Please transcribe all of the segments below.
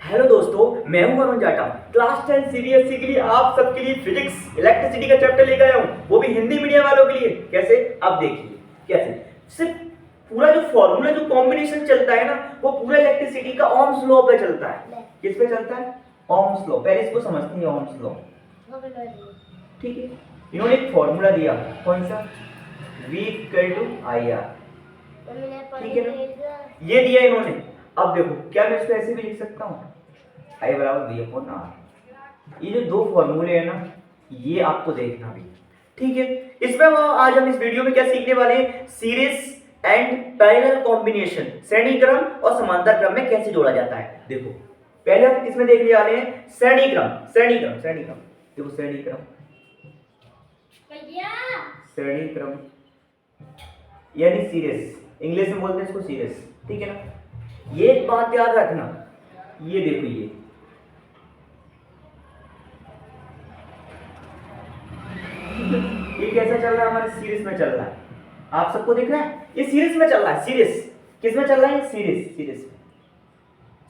Hello दोस्तों, मैं हूं अरुण जाटा। क्लास 10 सीबीएसई के लिए आप सबके लिए फिजिक्स इलेक्ट्रिसिटी का चैप्टर लेकर आया हूं, वो भी हिंदी मीडियम वालों के लिए। कैसे? अब देखिए कैसे। सिर्फ पूरा जो फॉर्मूला जो कॉम्बिनेशन चलता है ना, वो पूरा इलेक्ट्रिसिटी का ओम्स लॉ पे चलता है। किस पे चलता है? Ohm's law. पहले इसको समझते हैं, ओम्स लॉ। ठीक है, इन्होंने एक फॉर्मूला दिया, कौन सा? V equal to IR। ठीक है ना, ये दिया इन्होंने। अब देखो, क्या मैं इसको ऐसे भी लिख सकता हूँ, I बराबर V अपॉन R। ये जो दो फॉर्मूले हैं ना, ये आपको देखना भी। ठीक है, इसमें आज हम इस वीडियो में क्या सीखने वाले हैं? सीरीज एंड पैरेलल कॉम्बिनेशन, श्रेणी क्रम और समांतर क्रम में कैसे जोड़ा जाता है। देखो, पहले हम किसमें देखने वाले हैं? श्रेणी क्रम। श्रेणी क्रम, श्रेणी क्रम। देखो, श्रेणी क्रम, श्रेणी क्रम यानी सीरीज, इंग्लिश में बोलते हैं इसको सीरीज। ठीक है ना, ये एक बात याद रखना, ये देखो, ये कैसा चल रहा है? हमारे सीरीज में चल रहा है। आप सबको दिख रहा है? ये सीरीज में चल रहा है। सीरीज किस में चल रहा है? सीरीज, सीरीज,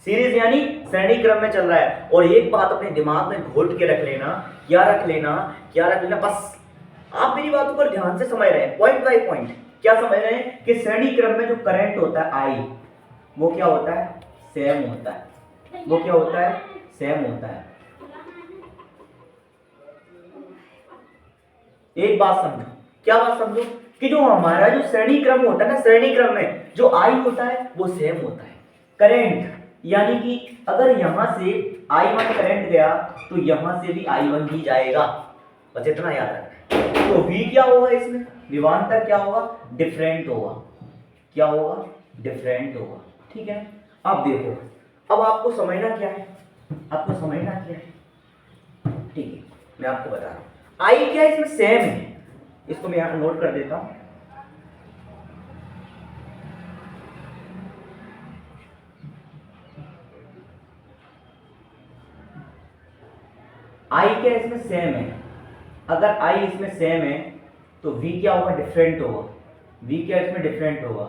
सीरीज यानी श्रेणी क्रम में चल रहा है। और एक बात अपने दिमाग में घोट के रख लेना, क्या रख लेना, क्या रख लेना, बस आप मेरी बातों पर ध्यान से समझ रहे हैं, पॉइंट बाय पॉइंट। क्या समझ रहे हैं कि श्रेणी क्रम में जो करंट होता है आई, वो क्या होता है? सेम होता है। वो क्या होता है? सेम होता है। एक बात समझो, क्या बात समझो, कि जो हमारा जो श्रेणी क्रम होता है ना, श्रेणी क्रम में जो आई होता है वो सेम होता है। करंट यानी कि अगर यहां से I1 करंट गया तो यहां से भी I1 ही जाएगा, बस इतना याद रखना। तो V क्या होगा इसमें? विभवांतर क्या होगा? डिफरेंट होगा। क्या होगा? डिफरेंट होगा। ठीक है, अब देखो, अब आपको समझना क्या है? आपको समझना क्या है? ठीक है, मैं आपको बता रहा हूं। आई क्या इसमें? सेम है। इसको मैं यहां नोट कर देता हूं। आई क्या इसमें? सेम है। अगर आई इसमें सेम है तो V क्या होगा? डिफरेंट होगा। V क्या इसमें? डिफरेंट होगा।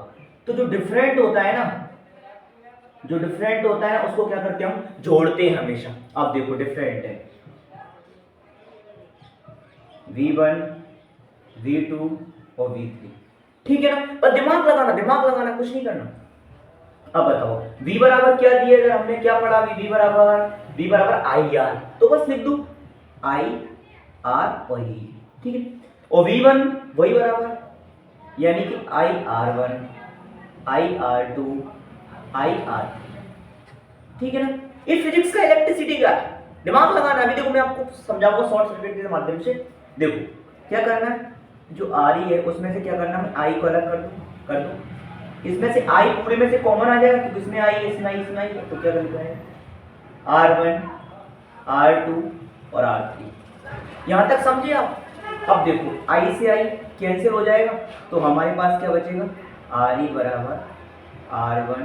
तो जो डिफरेंट होता है ना, जो डिफरेंट होता है उसको क्या करते हैं हम? जोड़ते हैं हमेशा। अब देखो, डिफरेंट है V1, V2 और V3। ठीक है ना, पर दिमाग लगाना, दिमाग लगाना, कुछ नहीं करना। अब बताओ, V बराबर क्या दिए? अगर हमने क्या पढ़ा? V बराबर IR, तो बस लिख दो IR और E। ठीक है, और V1 वही बराबर, यानी कि IR1, IR2, IR। ठीक है ना, ये फिजिक्स का, इलेक्ट्रिसिटी का है, दिमाग लगाना। अभी देखो, मैं आपको समझाऊंगा शॉर्ट सर्किट के माध्यम से। देखो क्या करना है, जो RE है उसमें से क्या करना है? I को अलग कर दो। इसमें से I पूरे में से कॉमन आ जाएगा, क्योंकि इसमें I है, इसमें I, इसमें I है, तो क्या करना है? R1, R2 और R3। यहां तक समझे आप? अब देखो, I से I कैंसिल हो जाएगा, तो हमारे पास क्या बचेगा? RE बराबर R1,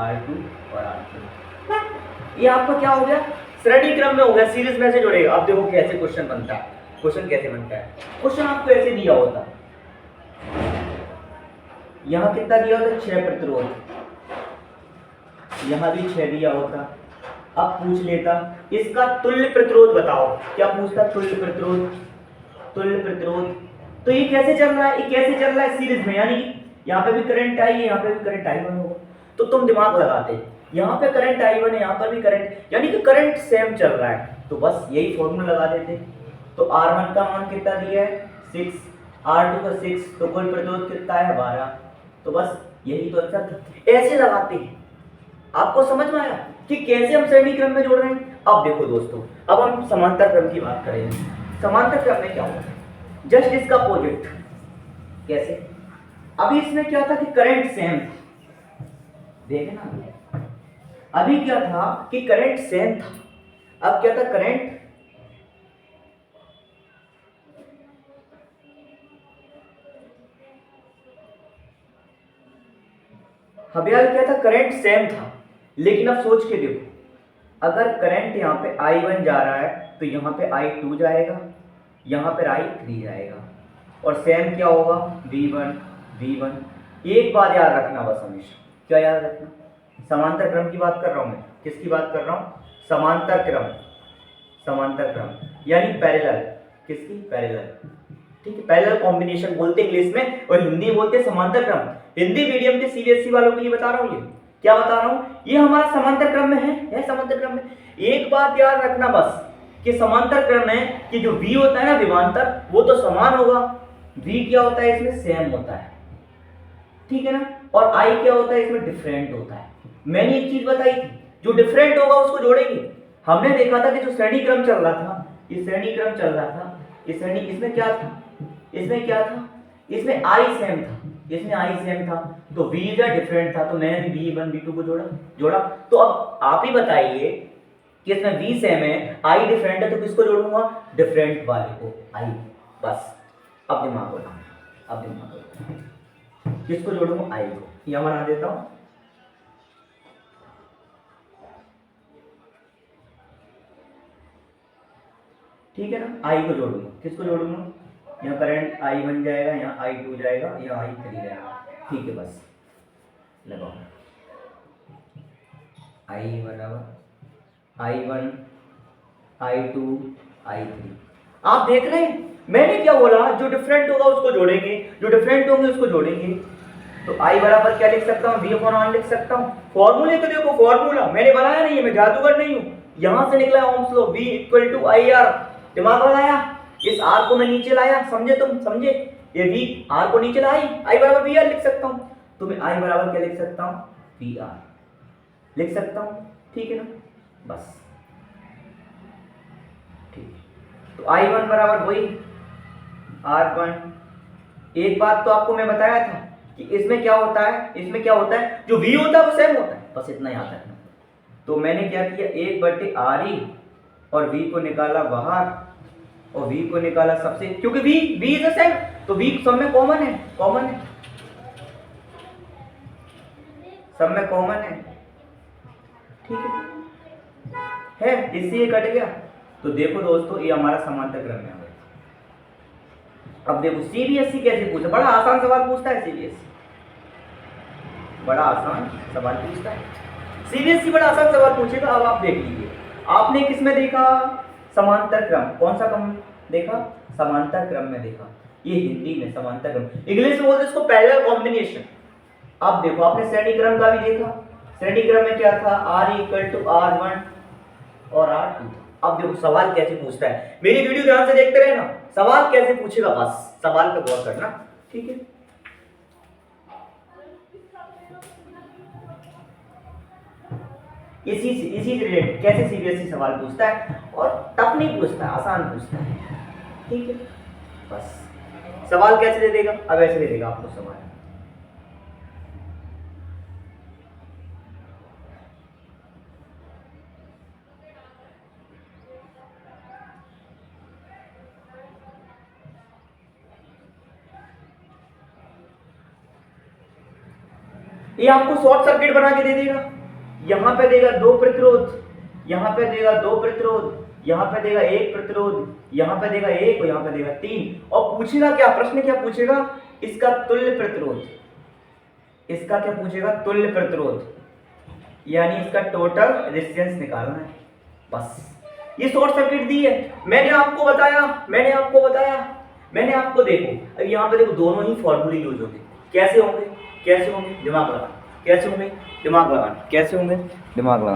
R2 और R3। ये आपका क्या हो गया? श्रेणी क्रम में हो गया, सीरीज में से जुड़ेगा। अब देखो कैसे क्वेश्चन बनता है। क्वेश्चन कैसे बनता है? क्वेश्चन आपको ऐसे दिया होता, यहां कितना दिया होता? 6 प्रतिरोध, यहां भी 6 दिया होता। अब पूछ लेता इसका तुल्य प्रतिरोध बताओ। क्या पूछता? तुल्य प्रतिरोध, तुल्य प्रतिरोध। तो ये कैसे चल रहा है? ये कैसे चल रहा है? सीरीज में, यानी कि यहाँ पे भी करंट आई है, यहाँ पे भी करंट I1 होगा। तो तुम दिमाग लगाते, यहाँ पे करंट I1 है, यहाँ पर भी करंट, यानी कि करंट सेम चल रहा है, तो बस यही फॉर्मूला लगा देते। तो R1 का मान कितना दिया है? 6, R2 का 6, तो कुल प्रतिरोध कितना है? 12। तो बस यही तो आंसर था। ऐसे लगाते हैं। आपको समझ में आया कि कैसे हम श्रेणी क्रम में जोड़ रहे हैं? अब देखो दोस्तों, अब हम समांतर क्रम की बात करेंगे। समांतर क्रम में क्या होता है? जस्ट इसका अपोजिट। कैसे? अभी इसमें क्या था कि करंट सेम, देखना, अभी क्या था कि करंट सेम था। अब क्या था? करंट हबियाल क्या था? करंट सेम था। लेकिन अब सोच के देखो, अगर करंट यहाँ पे I1 जा रहा है तो यहाँ पे I2 जाएगा, यहाँ पर I3 जाएगा, और सेम क्या होगा? V1, V1। एक बात याद रखना बस हमेशा, क्या याद रखना? समांतर क्रम की बात कर रहा हूं मैं। किसकी बात कर रहा हूं? समांतर क्रम, समांतर क्रम यानी पैरेलल। किसकी? पैरेलल। ठीक है, पैरेलल कॉम्बिनेशन बोलते हैं इंग्लिश में, और हिंदी बोलते हैं समांतर क्रम। हिंदी मीडियम के सीबीएसई वालों के लिए बता रहा हूं, ये क्या बता रहा हूं, ये हमारा समांतर क्रम में है समांतर क्रम में। एक बात याद रखना बस कि समांतर क्रम में कि जो v होता है ना विभवांतर, वो तो समान होगा। v क्या होता है इसमें? सेम होता है, ठीक है ना। और i क्या होता है इसमें? डिफरेंट होता है। मैंने एक चीज बताई थी, जो डिफरेंट होगा उसको जोड़ेंगे। हमने देखा था कि जो श्रेणी क्रम चल रहा था, ये श्रेणी क्रम चल रहा था, ये श्रेणी, इसमें क्या था? इसमें क्या था? इसमें i सेम था, इसमें i सेम था, तो v जो डिफरेंट था, तो मैंने भी v1 v2 को जोड़ा। तो अब आप ही बताइए कि इसमें v सेम है, i डिफरेंट है, तो किसको जोड़ूंगा? डिफरेंट वाले को, i। बस अब दिमाग लगाओ, अब दिमाग लगाओ, किसको जोड़ूंगा? i को। यहां बना देता हूं, ठीक है ना। i को जोड़ूंगा, किसको जोड़ूंगा? यहाँ करंट i बन जाएगा, यहाँ i2 जाएगा, यहाँ i3 जाएगा, ठीक है। बस लगाओ, i बराबर i1 i2 i3। आप देख रहे हैं मैंने क्या बोला? जो डिफरेंट होगा उसको जोड़ेंगे, जो डिफरेंट होंगे उसको जोड़ेंगे। तो i बराबर क्या लिख सकता हूँ? v/r लिख सकता हूँ। फॉर्मूले को देखो, फॉर्मूला मैंने बनाया नहीं है, मैं जादूगर नहीं हूँ। यहां से निकला ओम्स लॉ, v = IR। दिमाग लगाया, इस r को मैं नीचे लाया, समझे तुम? समझे? ये v r को नीचे लाई, i बराबर vr लिख सकता हूँ। तो मैं i बराबर क्या लिख सकता हूँ? vr लिख सकता हूँ, ठीक है ना। बस ठीक है। तो i1 बराबर वही r1। एक बात तो आपको मैं बताया था कि इसमें क्या होता है, इसमें क्या होता है, जो v होता है वो सेम होता है, बस इतना याद रखना। तो मैंने क्या किया, 1/RE और v को निकाला बाहर, और v को निकाला सबसे, क्योंकि v इज द सेम, तो v सब में कॉमन है, कॉमन है, सब में कॉमन है, ठीक है, इससे ये कट गया। तो देखो दोस्तों, ये हमारा समांतर क्रम है। अब देखो सीबीएसई कैसे पूछा, बड़ा आसान सवाल पूछता है सीबीएसई, बड़ा आसान सवाल पूछता है सीबीएसई, बड़ा आसान सवाल पूछेगा। अब आप देख लीजिए, आपने किस में देखा? समांतर क्रम। कौन सा क्रम देखा? समांतर क्रम में देखा। ये हिंदी में समांतर क्रम, इंग्लिश में बोलते इसको पैरेलल कॉम्बिनेशन। अब देखो आपने श्रेणी क्रम का भी देखा, श्रेणी क्रम में क्या था? R = R1 और R2। अब देखो सवाल कैसे पूछता है, मेरी वीडियो ध्यान से देखते रहना, सवाल कैसे पूछेगा, बस सवाल पे गौर करना, ठीक है। इसी से रिलेटेड कैसे सीबीएसई सवाल पूछता है, और टफ नहीं पूछता, आसान पूछता है, ठीक है। बस सवाल कैसे दे देगा? अब ऐसे दे देगा आपको सवाल, ये आपको शॉर्ट सर्किट बना के दे देगा। यहां पे देगा 2 प्रतिरोध, यहां पे देगा 2 प्रतिरोध, यहां पे देगा 1 प्रतिरोध, यहां पे देगा 1 और यहां पे देगा 3। और पूछेगा क्या? प्रश्न क्या पूछेगा? इसका तुल्य प्रतिरोध। इसका क्या पूछेगा? तुल्य प्रतिरोध, यानी इसका टोटल रेजिस्टेंस निकालना है। बस ये शॉर्ट सर्किट दी है, मैंने आपको बताया, मैंने आपको देखो, अब यहाँ पे देखो दोनों ही फॉर्मूले यूज होंगे। कैसे होंगे? दिमाग लगाना, कैसे होंगे? दिमाग लगाना, कैसे होंगे? दिमाग लगाना।